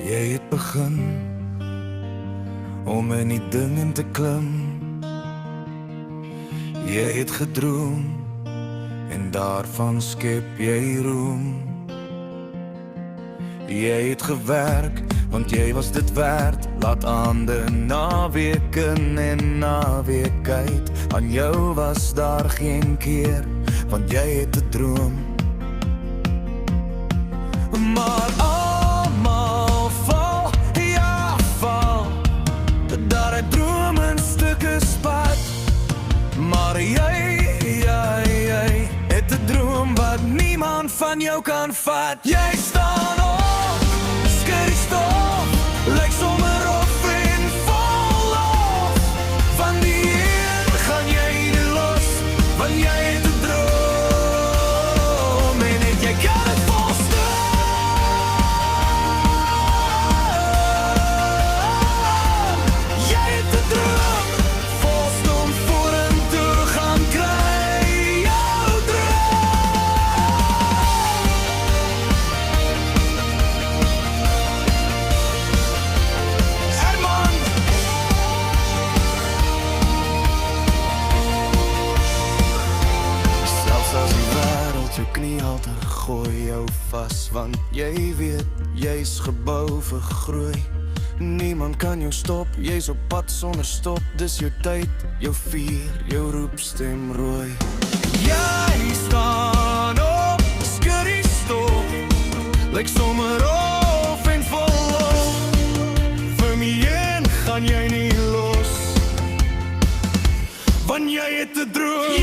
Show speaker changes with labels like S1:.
S1: Jy het begin om in die ding in te klim. Jy het gedroom en daarvan skep jy roem. Jy het gewerk, want jy was dit werd. Laat ander naweek in en naweek uit. Aan jou was daar geen keer, want jy het 'n droom. Maar almal val, ja val, daar het droom in stukke spat. Maar jy het 'n droom wat niemand van jou kan vat. Jy staan op, skud die stof, lyk sommer op en val af. Van die een gaan jy nie los, want jy het 'n droom en jy kan het volstaan. Jy het 'n droom, volstom vorentoe gaan kry jou Herman. Selfs as die wêreld jou kniehalter gooi jou vas, want jy weet jy's gebou vir groei. Niemand kan jou stop, jy's op pad sonder stop. Dis jou tyd, jou vuur, jou roepstem rooi. Jy staan op, skud die stof, lyk sommer of en volop. Vir my een gaan jy nie los, want jy het 'n droom.